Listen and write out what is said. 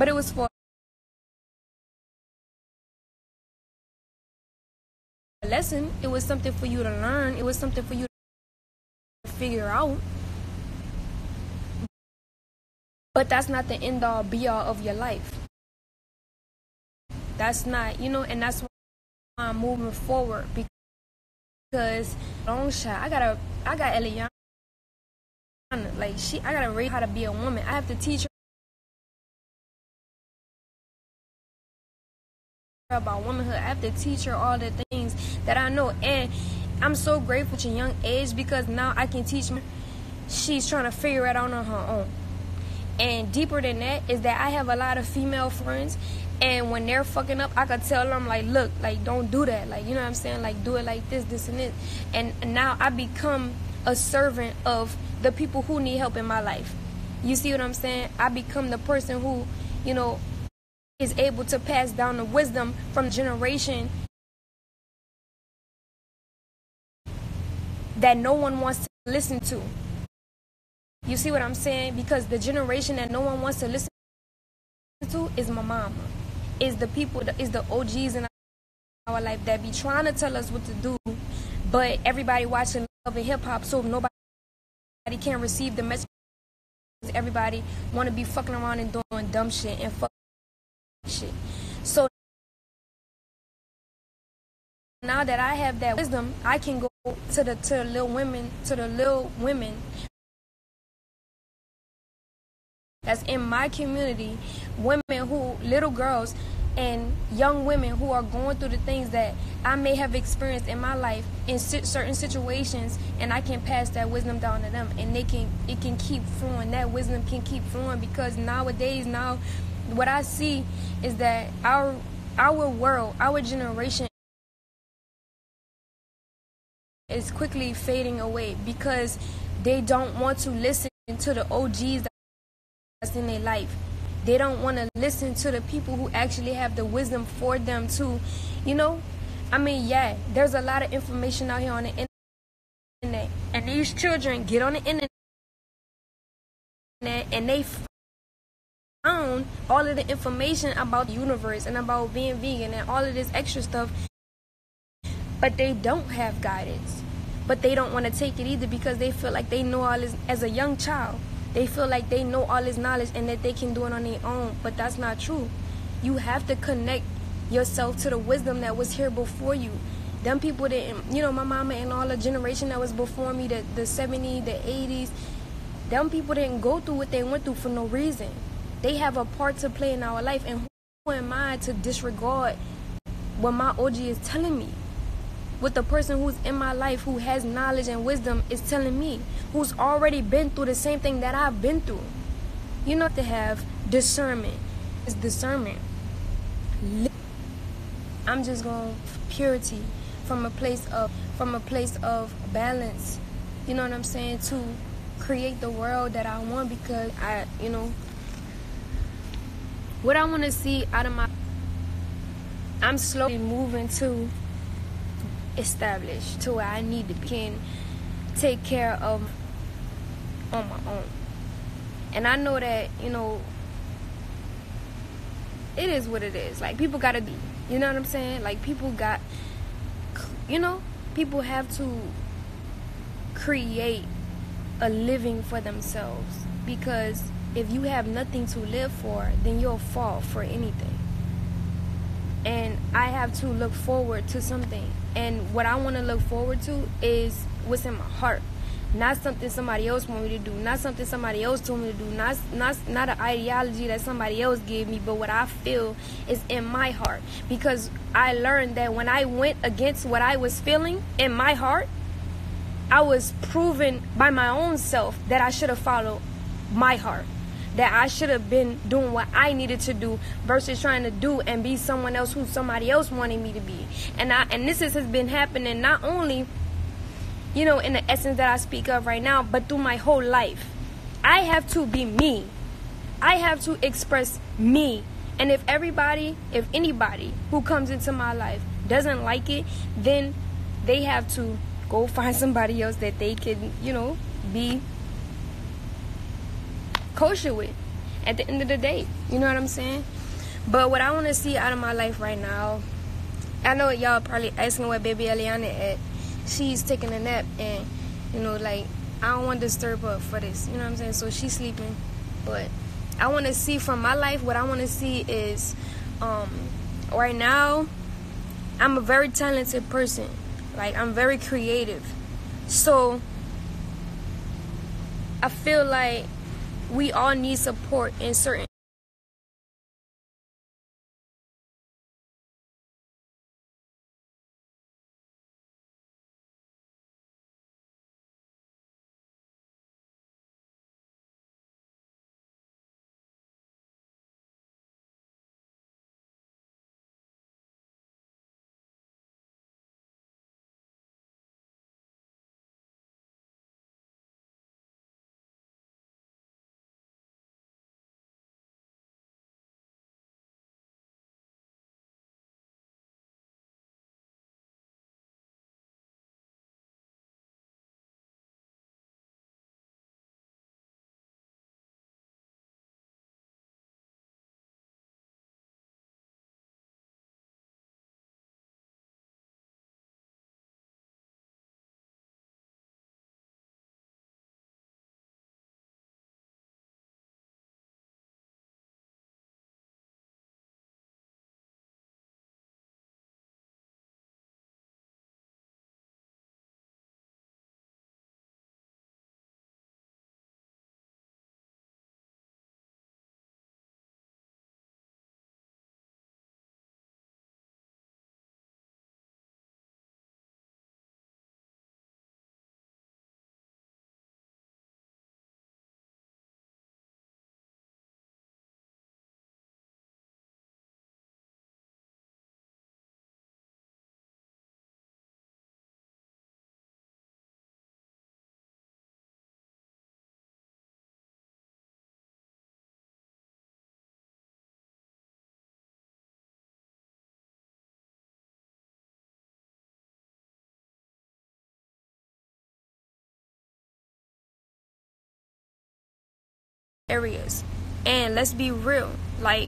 but it was for a lesson. It was something for you to learn. It was something for you to figure out. But that's not the end all be all of your life. That's not, and that's why I'm moving forward, because long shot, I got Eliana, like I gotta raise her how to be a woman. I have to teach her about womanhood. I have to teach her all the things that I know, and I'm so grateful at a young age, because now I can teach her. She's trying to figure it out on her own. And deeper than that is that I have a lot of female friends, and when they're fucking up, I could tell them, like, look, like, don't do that. Like, you know what I'm saying? Like, do it like this, this, and this. And now I become a servant of the people who need help in my life. You see what I'm saying? I become the person who, is able to pass down the wisdom from the generation that no one wants to listen to. You see what I'm saying? Because the generation that no one wants to listen to is my mama, is the people, is the OGs in our life that be trying to tell us what to do, but everybody watching Love and Hip Hop, so nobody can receive the message. Everybody want to be fucking around and doing dumb shit and fuck shit. So now that I have that wisdom, I can go to the little women that's in my community, little girls and young women who are going through the things that I may have experienced in my life in certain situations, and I can pass that wisdom down to them, and it can keep flowing. That wisdom can keep flowing, because nowadays, what I see is that our world, our generation is quickly fading away, because they don't want to listen to the OGs that's in their life. They don't want to listen to the people who actually have the wisdom for them to, there's a lot of information out here on the internet, and these children get on the internet and they found all of the information about the universe and about being vegan and all of this extra stuff, but they don't have guidance. But they don't want to take it either, because they feel like they know all this as a young child. They feel like they know all this knowledge and that they can do it on their own, but that's not true. You have to connect yourself to the wisdom that was here before you. Them people didn't, my mama and all the generation that was before me, the 70s, the 80s, them people didn't go through what they went through for no reason. They have a part to play in our life, and who am I to disregard what my OG is telling me? What the person who's in my life, who has knowledge and wisdom, is telling me, who's already been through the same thing that I've been through. You have to have discernment. It's discernment. I'm just going purity from a place of balance. You know what I'm saying? To create the world that I want, because what I want to see out of I'm slowly moving to establish to where I need to be, can take care of on my own. And I know that, it is what it is. Like, people gotta be, you know what I'm saying? Like, people have to create a living for themselves, because if you have nothing to live for, then you'll fall for anything. And I have to look forward to something. And what I want to look forward to is what's in my heart. Not something somebody else want me to do. Not something somebody else told me to do. Not an ideology that somebody else gave me, but what I feel is in my heart. Because I learned that when I went against what I was feeling in my heart, I was proven by my own self that I should have followed my heart. That I should have been doing what I needed to do versus trying to do and be someone else who somebody else wanted me to be. And this has been happening not only, in the essence that I speak of right now, but through my whole life. I have to be me. I have to express me. And if anybody who comes into my life doesn't like it, then they have to go find somebody else that they can, be kosher with. at the end of the day. You know what I'm saying? But what I want to see out of my life right now, I know y'all probably asking where baby Eliana at. She's taking a nap, and like, I don't want to disturb her for this. You know what I'm saying? So she's sleeping. But I want to see from my life, what I want to see is, right now, I'm a very talented person. Like, I'm very creative. So I feel like we all need support in certain areas. And let's be real, like,